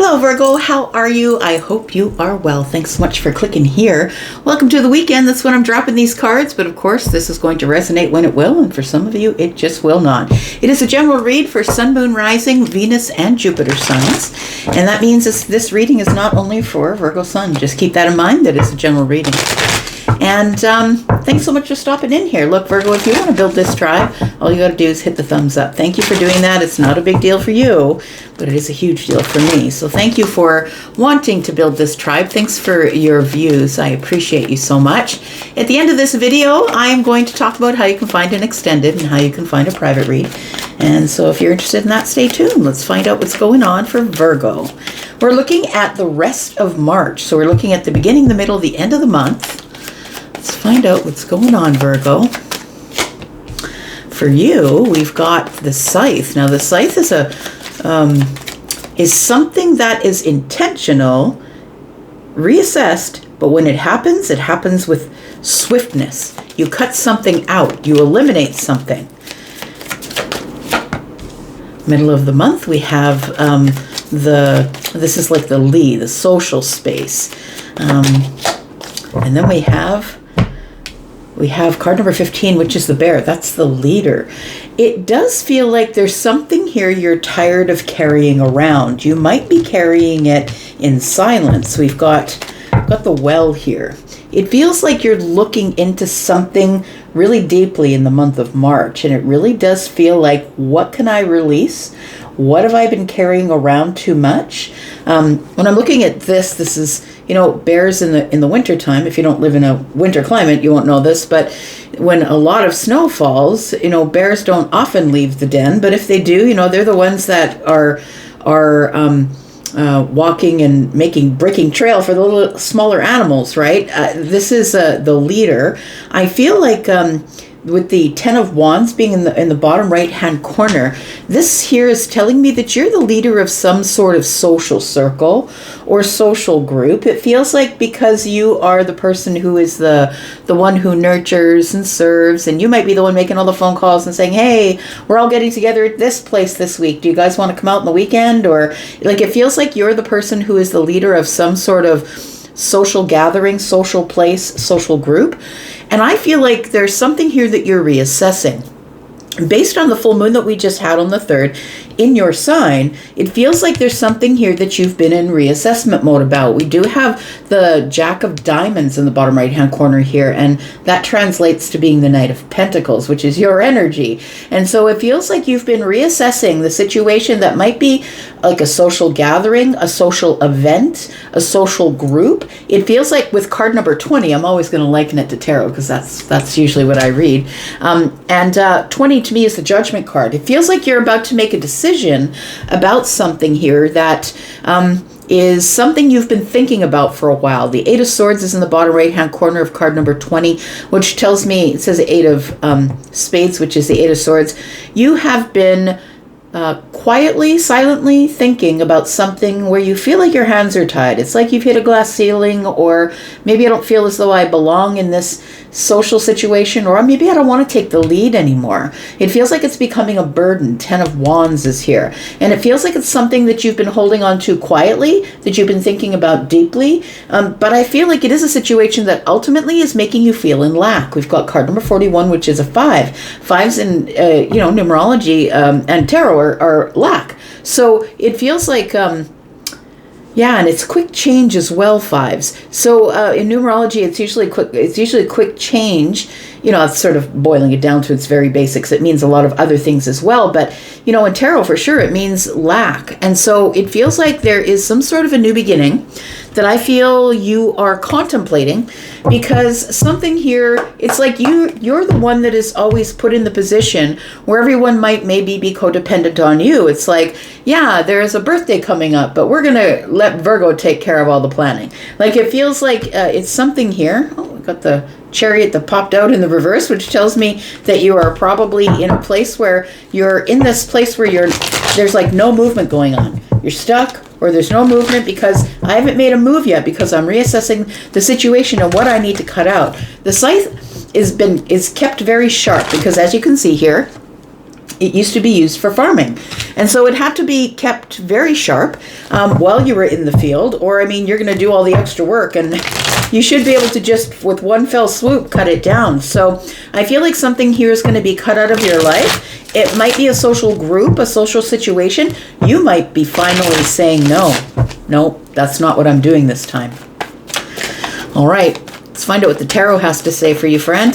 Hello Virgo, how are you? I hope you are well. Thanks so much for clicking here. Welcome to the weekend. That's when I'm dropping these cards, but of course this is going to resonate when it will, and for some of you it just will not. It is a general read for Sun, Moon, Rising, Venus, and Jupiter signs, and that means this reading is not only for Virgo Sun. Just keep that in mind, that it's a general reading. And thanks so much for stopping in here. Look, Virgo, if you want to build this tribe, all you got to do is hit the thumbs up. Thank you for doing that. It's not a big deal for you, but it is a huge deal for me. So thank you for wanting to build this tribe. Thanks for your views. I appreciate you so much. At the end of this video, I am going to talk about how you can find an extended and how you can find a private read. And so if you're interested in that, stay tuned. Let's find out what's going on for Virgo. We're looking at the rest of March. So we're looking at the beginning, the middle, the end of the month. Let's find out what's going on, Virgo. For you, we've got the scythe. Now, the scythe is something that is intentional, reassessed, but when it happens with swiftness. You cut something out. You eliminate something. Middle of the month, we have this is like the Lee, the social space. And then we have card number 15, which is the bear. That's the leader. It does feel like there's something here you're tired of carrying around. You might be carrying it in silence. We've got the well here. It feels like you're looking into something really deeply in the month of March, and it really does feel like, what can I release? What have I been carrying around too much? When I'm looking at this is, bears in the winter time. If you don't live in a winter climate, you won't know this, but when a lot of snow falls, bears don't often leave the den, but if they do, they're the ones that are walking and breaking trail for the little smaller animals, right? This is the leader. I feel like with the Ten of Wands being in the bottom right hand corner, this here is telling me that you're the leader of some sort of social circle or social group. It feels like because you are the person who is the one who nurtures and serves, and you might be the one making all the phone calls and saying, hey, we're all getting together at this place this week. Do you guys want to come out on the weekend? Or like, it feels like you're the person who is the leader of some sort of social gathering, social place, social group. And I feel like there's something here that you're reassessing. Based on the full moon that we just had on the 3rd in your sign, it feels like there's something here that you've been in reassessment mode about. We do have the Jack of Diamonds in the bottom right hand corner here, and that translates to being the Knight of Pentacles, which is your energy. And so it feels like you've been reassessing the situation that might be like a social gathering, a social event, a social group. It feels like with card number 20, I'm always going to liken it to tarot because that's usually what I read. And 20 to me is the Judgment card. It feels like you're about to make a decision about something here that is something you've been thinking about for a while. The Eight of Swords is in the bottom right-hand corner of card number 20, which tells me, it says the Eight of Spades, which is the Eight of Swords. You have been quietly, silently thinking about something where you feel like your hands are tied. It's like you've hit a glass ceiling, or maybe I don't feel as though I belong in this social situation, or maybe I don't want to take the lead anymore. It feels like it's becoming a burden. 10 of Wands is here. And it feels like it's something that you've been holding on to quietly, that you've been thinking about deeply. But I feel like it is a situation that ultimately is making you feel in lack. We've got card number 41, which is a 5. Fives in, numerology and tarot are lack. So it feels like... and it's quick change as well, 5s. So in numerology, it's usually quick change. It's sort of boiling it down to its very basics. It means a lot of other things as well. But, in tarot, for sure, it means lack. And so it feels like there is some sort of a new beginning that I feel you are contemplating, because something here, it's like you're the one that is always put in the position where everyone might maybe be codependent on you. It's like, yeah, there's a birthday coming up, but we're going to let Virgo take care of all the planning. Like, it feels like it's something here. Oh, we got the Chariot that popped out in the reverse, which tells me that you are probably in a place where you're in this place where there's like no movement going on. You're stuck, or there's no movement because I haven't made a move yet because I'm reassessing the situation and what I need to cut out. The scythe is kept very sharp because, as you can see here, It used to be used for farming. And so it had to be kept very sharp while you were in the field, or, I mean, you're going to do all the extra work, and you should be able to just, with one fell swoop, cut it down. So I feel like something here is going to be cut out of your life. It might be a social group, a social situation. You might be finally saying, no, that's not what I'm doing this time. All right, let's find out what the tarot has to say for you, friend.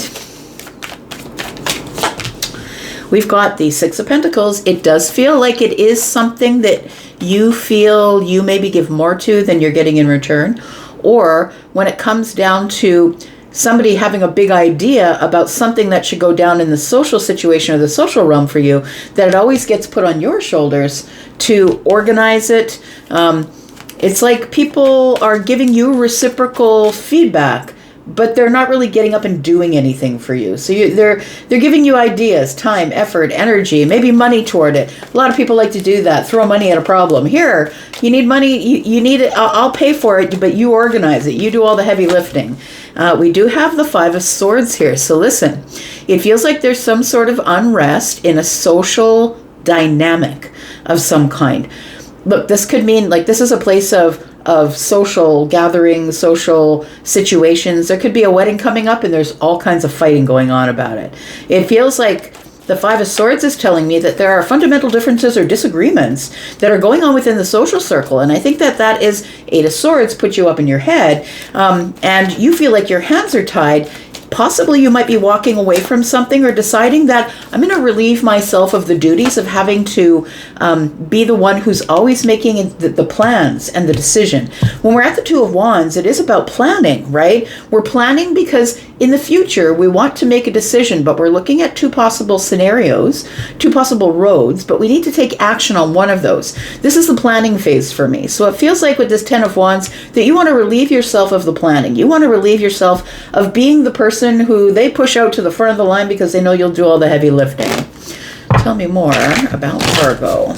We've got the Six of Pentacles. It does feel like it is something that you feel you maybe give more to than you're getting in return. Or when it comes down to somebody having a big idea about something that should go down in the social situation or the social realm for you, that it always gets put on your shoulders to organize it. It's like people are giving you reciprocal feedback, but they're not really getting up and doing anything for you. So they're giving you ideas, time, effort, energy, maybe money toward it. A lot of people like to do that, throw money at a problem. Here, you need money, you need it, I'll pay for it, but you organize it. You do all the heavy lifting. We do have the Five of Swords here. So listen, it feels like there's some sort of unrest in a social dynamic of some kind. Look, this could mean, like, this is a place of social gatherings, social situations. There could be a wedding coming up and there's all kinds of fighting going on about it. It feels like the Five of Swords is telling me that there are fundamental differences or disagreements that are going on within the social circle. And I think that is Eight of Swords put you up in your head. And you feel like your hands are tied. Possibly you might be walking away from something or deciding that I'm going to relieve myself of the duties of having to be the one who's always making the plans and the decision. When we're at the Two of Wands, it is about planning, right? We're planning because in the future we want to make a decision, but we're looking at two possible scenarios, two possible roads, but we need to take action on one of those. This is the planning phase for me. So it feels like with this Ten of Wands that you want to relieve yourself of the planning. You want to relieve yourself of being the person who they push out to the front of the line because they know you'll do all the heavy lifting. Tell me more about Virgo.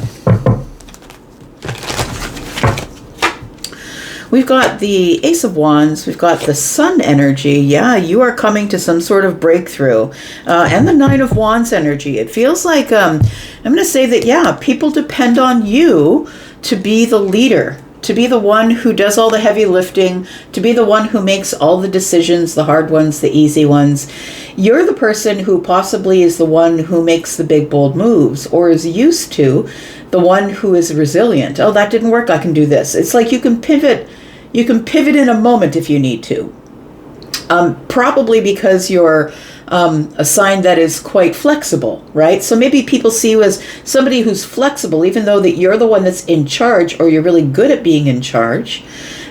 We've got the Ace of Wands. We've got the Sun energy. Yeah, you are coming to some sort of breakthrough. And the Nine of Wands energy. It feels like, I'm going to say that, yeah, people depend on you to be the leader, to be the one who does all the heavy lifting, to be the one who makes all the decisions, the hard ones, the easy ones. You're the person who possibly is the one who makes the big, bold moves, or is used to, the one who is resilient. Oh, that didn't work, I can do this. It's like you can pivot in a moment if you need to. Probably because you're a sign that is quite flexible, right? So maybe people see you as somebody who's flexible, even though that you're the one that's in charge, or you're really good at being in charge.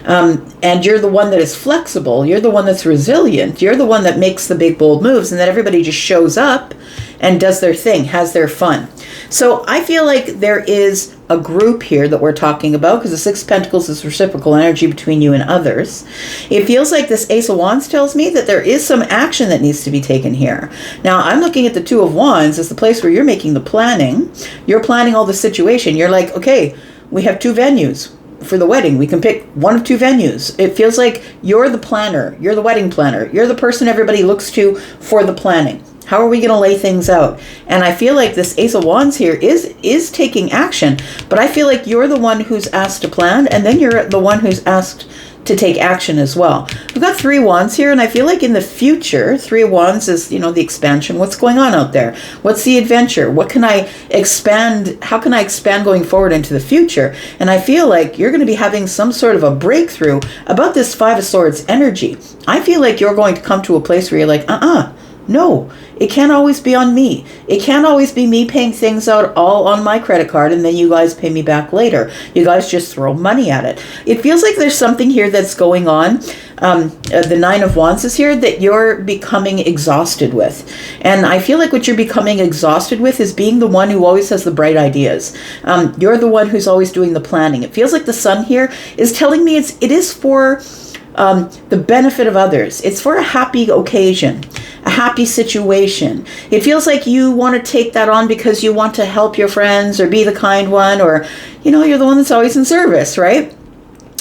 And you're the one that is flexible. You're the one that's resilient. You're the one that makes the big, bold moves, and that everybody just shows up and does their thing, has their fun. So I feel like there is a group here that we're talking about, because the Six of Pentacles is reciprocal energy between you and others. It feels like this Ace of Wands tells me that there is some action that needs to be taken here. Now, I'm looking at the Two of Wands as the place where you're making the planning. You're planning all the situation. You're like, okay, we have two venues for the wedding. We can pick one of two venues. It feels like you're the planner. You're the wedding planner. You're the person everybody looks to for the planning. How are we going to lay things out? And I feel like this Ace of Wands here is taking action, but I feel like you're the one who's asked to plan, and then you're the one who's asked to take action as well. We've got Three Wands here, and I feel like in the future, Three Wands is, the expansion. What's going on out there? What's the adventure? What can I expand? How can I expand going forward into the future? And I feel like you're going to be having some sort of a breakthrough about this Five of Swords energy. I feel like you're going to come to a place where you're like, no, it can't always be on me. It can't always be me paying things out all on my credit card and then you guys pay me back later. You guys just throw money at it. It feels like there's something here that's going on. The Nine of Wands is here that you're becoming exhausted with. And I feel like what you're becoming exhausted with is being the one who always has the bright ideas. You're the one who's always doing the planning. It feels like the Sun here is telling me it is for the benefit of others. It's for a happy occasion, a happy situation. It feels like you want to take that on because you want to help your friends or be the kind one, or, you're the one that's always in service, right?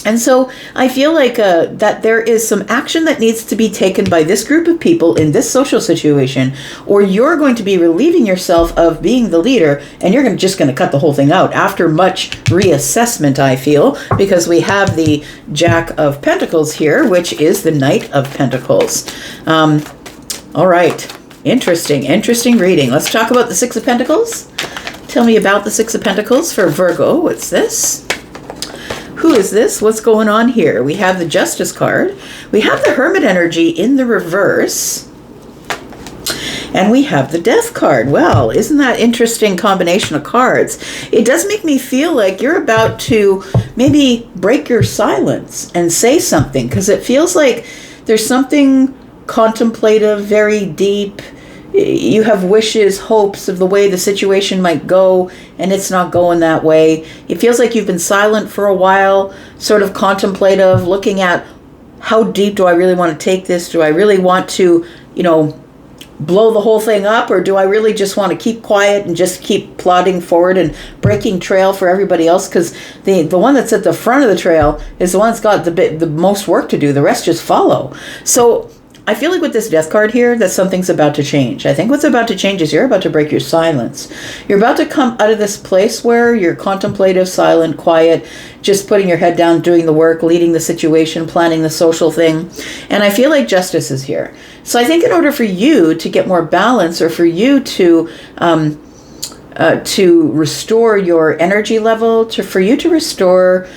And so I feel like that there is some action that needs to be taken by this group of people in this social situation, or you're going to be relieving yourself of being the leader, and you're just going to cut the whole thing out after much reassessment, I feel, because we have the Jack of Pentacles here, which is the Knight of Pentacles. All right. Interesting reading. Let's talk about the Six of Pentacles. Tell me about the Six of Pentacles for Virgo. What's this? Who is this? What's going on here? We have the Justice card. We have the Hermit energy in the reverse. And we have the Death card. Well, isn't that interesting combination of cards? It does make me feel like you're about to maybe break your silence and say something, because it feels like there's something contemplative, very deep. You have wishes, hopes of the way the situation might go, and it's not going that way. It feels like you've been silent for a while, sort of contemplative, looking at how deep do I really want to take this? Do I really want to, blow the whole thing up, or do I really just want to keep quiet and just keep plodding forward and breaking trail for everybody else? Because the one that's at the front of the trail is the one that's got the most work to do. The rest just follow. So I feel like with this Death card here, that something's about to change. I think what's about to change is you're about to break your silence. You're about to come out of this place where you're contemplative, silent, quiet, just putting your head down, doing the work, leading the situation, planning the social thing. And I feel like justice is here. So I think in order for you to get more balance, or for you to restore your energy level, for you to restore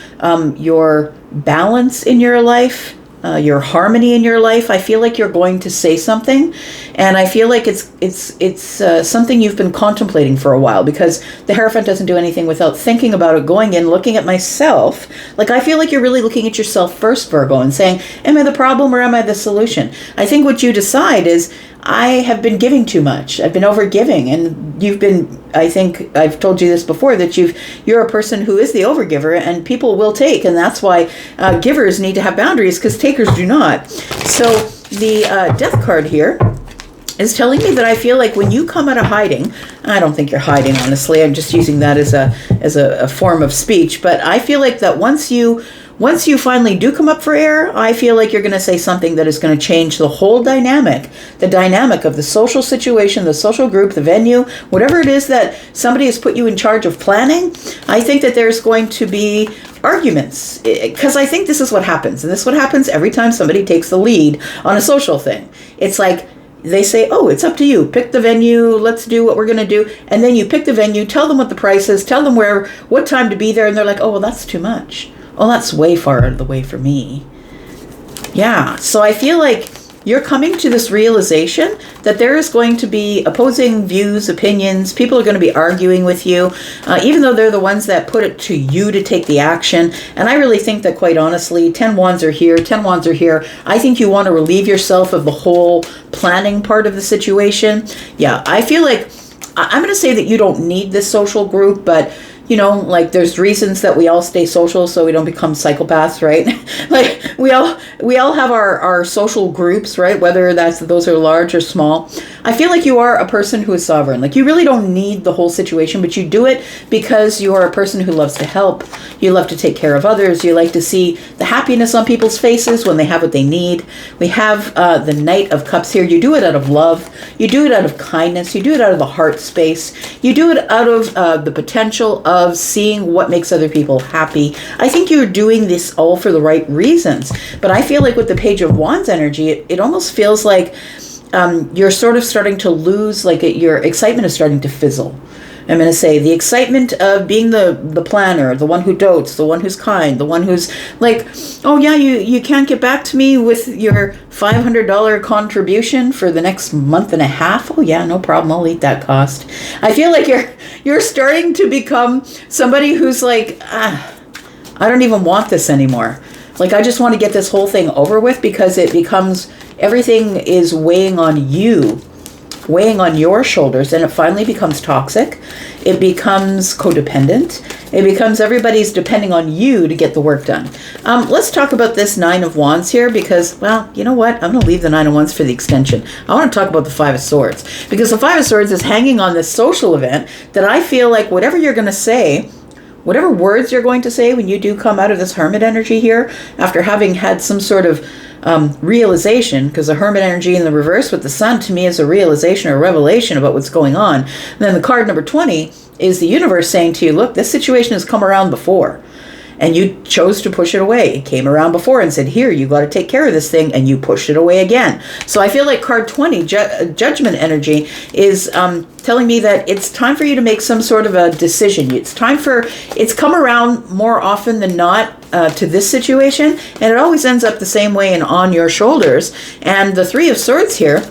your balance in your life, your harmony in your life, I feel like you're going to say something, and I feel like it's something you've been contemplating for a while, because the Hierophant doesn't do anything without thinking about it, going in, looking at myself. Like, I feel like you're really looking at yourself first, Virgo, and saying, am I the problem or am I the solution? I think what you decide is, I have been giving too much. I've been overgiving, and you've been, I think I've told you this before, that you're a person who is the overgiver, and people will take, and that's why givers need to have boundaries, because takers do not. So the Death card here is telling me that I feel like when you come out of hiding, I don't think you're hiding, honestly. I'm just using that as a form of speech, but I feel like that once you finally do come up for air, I feel like you're going to say something that is going to change the whole dynamic, the dynamic of the social situation, the social group, the venue, whatever it is that somebody has put you in charge of planning. I think that there's going to be arguments, because I think this is what happens. And this is what happens every time somebody takes the lead on a social thing. It's like, they say, oh, it's up to you. Pick the venue. Let's do what we're going to do. And then you pick the venue, tell them what the price is, tell them what time to be there. And they're like, oh, well, that's too much. Oh, that's way far out of the way for me. Yeah, so I feel like you're coming to this realization that there is going to be opposing views, opinions. People are going to be arguing with you, even though they're the ones that put it to you to take the action. And I really think that, quite honestly, 10 wands are here, 10 wands are here. I think you want to relieve yourself of the whole planning part of the situation. Yeah, I feel like I'm going to say that you don't need this social group, but like, there's reasons that we all stay social so we don't become psychopaths, right? Like, we all have our social groups, right? Whether those are large or small. I feel like you are a person who is sovereign. Like, you really don't need the whole situation, but you do it because you are a person who loves to help. You love to take care of others. You like to see the happiness on people's faces when they have what they need. We have the Knight of Cups here. You do it out of love. You do it out of kindness. You do it out of the heart space. You do it out of the potential of seeing what makes other people happy. I think you're doing this all for the right reasons. But I feel like with the Page of Wands energy, it almost feels like you're sort of starting to lose, like your excitement is starting to fizzle. I'm going to say the excitement of being the planner, the one who dotes, the one who's kind, the one who's like, oh yeah, you can't get back to me with your $500 contribution for the next month and a half. Oh yeah, no problem. I'll eat that cost. I feel like you're starting to become somebody who's like, I don't even want this anymore. Like, I just want to get this whole thing over with, because it becomes, everything is weighing on you, weighing on your shoulders, and it finally becomes toxic. It becomes codependent. It becomes everybody's depending on you to get the work done. Let's talk about this Nine of Wands here, because, well, you know what? I'm going to leave the Nine of Wands for the extension. I want to talk about the Five of Swords, because the Five of Swords is hanging on this social event that I feel like whatever you're going to say whatever words you're going to say when you do come out of this Hermit energy here, after having had some sort of realization, because the Hermit energy in the reverse with the Sun to me is a realization or a revelation about what's going on. And then the card number 20 is the universe saying to you, look, this situation has come around before. And you chose to push it away. It came around before and said, here, you got to take care of this thing, and you pushed it away again. So I feel like card 20, judgment energy, is telling me that it's time for you to make some sort of a decision. It's come around more often than not to this situation, and it always ends up the same way and on your shoulders. And the Three of Swords here,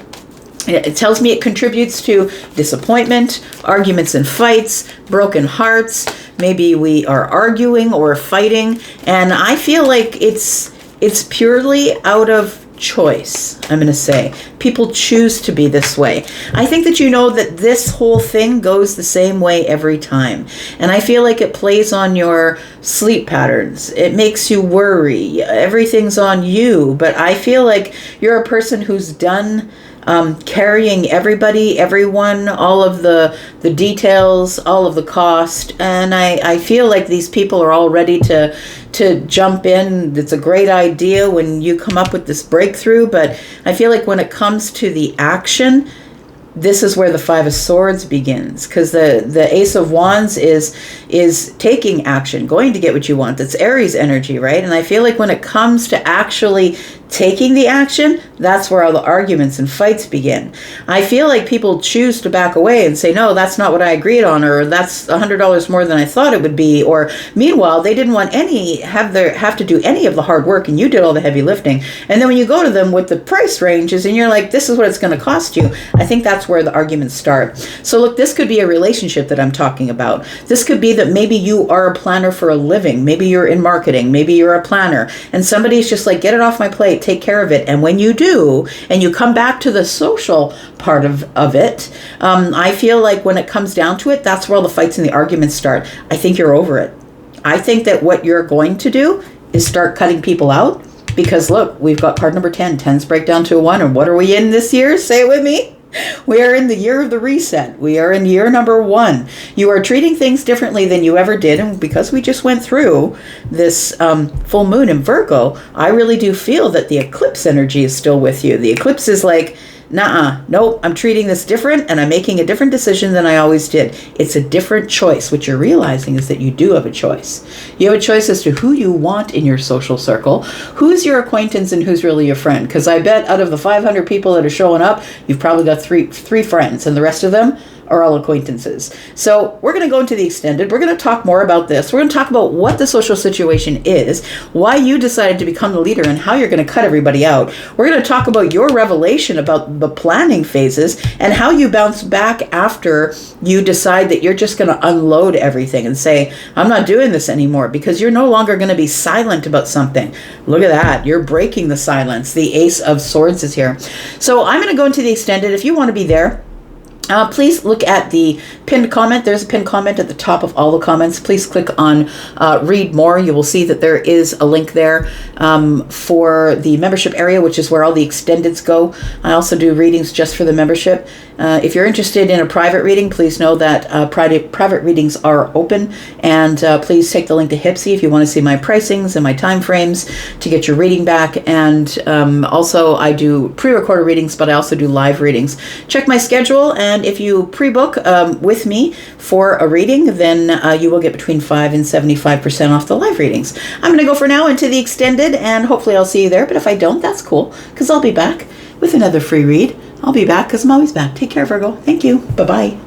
it tells me it contributes to disappointment, arguments and fights, broken hearts. Maybe we are arguing or fighting. And I feel like it's purely out of choice, I'm going to say. People choose to be this way. I think that you know that this whole thing goes the same way every time. And I feel like it plays on your sleep patterns. It makes you worry. Everything's on you. But I feel like you're a person who's done carrying everybody, everyone, all of the details, all of the cost. And I feel like these people are all ready to jump in. It's a great idea when you come up with this breakthrough, but I feel like when it comes to the action, this is where the Five of Swords begins, because the Ace of Wands is taking action, going to get what you want. That's Aries energy, right? And I feel like when it comes to actually taking the action, that's where all the arguments and fights begin. I feel like people choose to back away and say, no, that's not what I agreed on, or that's $100 more than I thought it would be, or meanwhile, they didn't want have to do any of the hard work, and you did all the heavy lifting. And then when you go to them with the price ranges and you're like, this is what it's going to cost you, I think that's where the arguments start. So look, this could be a relationship that I'm talking about. This could be that maybe you are a planner for a living. Maybe you're in marketing. Maybe you're a planner. And somebody's just like, get it off my plate, take care of it. And when you do, and you come back to the social part of it, I feel like when it comes down to it, that's where all the fights and the arguments start. I think you're over it. I think that what you're going to do is start cutting people out, because look, we've got card number 10. 10s break down to a 1. And what are we in this year? Say it with me. We are in the year of the reset. We are in year number 1. You are treating things differently than you ever did. And because we just went through this full moon in Virgo, I really do feel that the eclipse energy is still with you. The eclipse is like, nope, I'm treating this different, and I'm making a different decision than I always did. It's a different choice. What you're realizing is that you do have a choice. You have a choice as to who you want in your social circle, who's your acquaintance, and who's really your friend. Because I bet out of the 500 people that are showing up, you've probably got three friends, and the rest of them are all acquaintances. So we're going to go into the extended. We're going to talk more about this. We're going to talk about what the social situation is, why you decided to become the leader, and how you're going to cut everybody out. We're going to talk about your revelation about the planning phases and how you bounce back after you decide that you're just going to unload everything and say, I'm not doing this anymore, because you're no longer going to be silent about something. Look at that. You're breaking the silence. The Ace of Swords is here. So I'm going to go into the extended. If you want to be there, please look at the pinned comment. There's a pinned comment at the top of all the comments. Please click on read more. You will see that there is a link there for the membership area, which is where all the extendeds go. I also do readings just for the membership. If you're interested in a private reading, please know that private readings are open. And please take the link to Hypsee if you want to see my pricings and my time frames to get your reading back. And also I do pre-recorded readings, but I also do live readings. Check my schedule, and if you pre-book with me for a reading, then you will get between 5 and 75% off the live readings. I'm going to go for now into the extended, and hopefully I'll see you there. But if I don't, that's cool, because I'll be back with another free read. I'll be back because I'm always back. Take care, Virgo. Thank you. Bye-bye.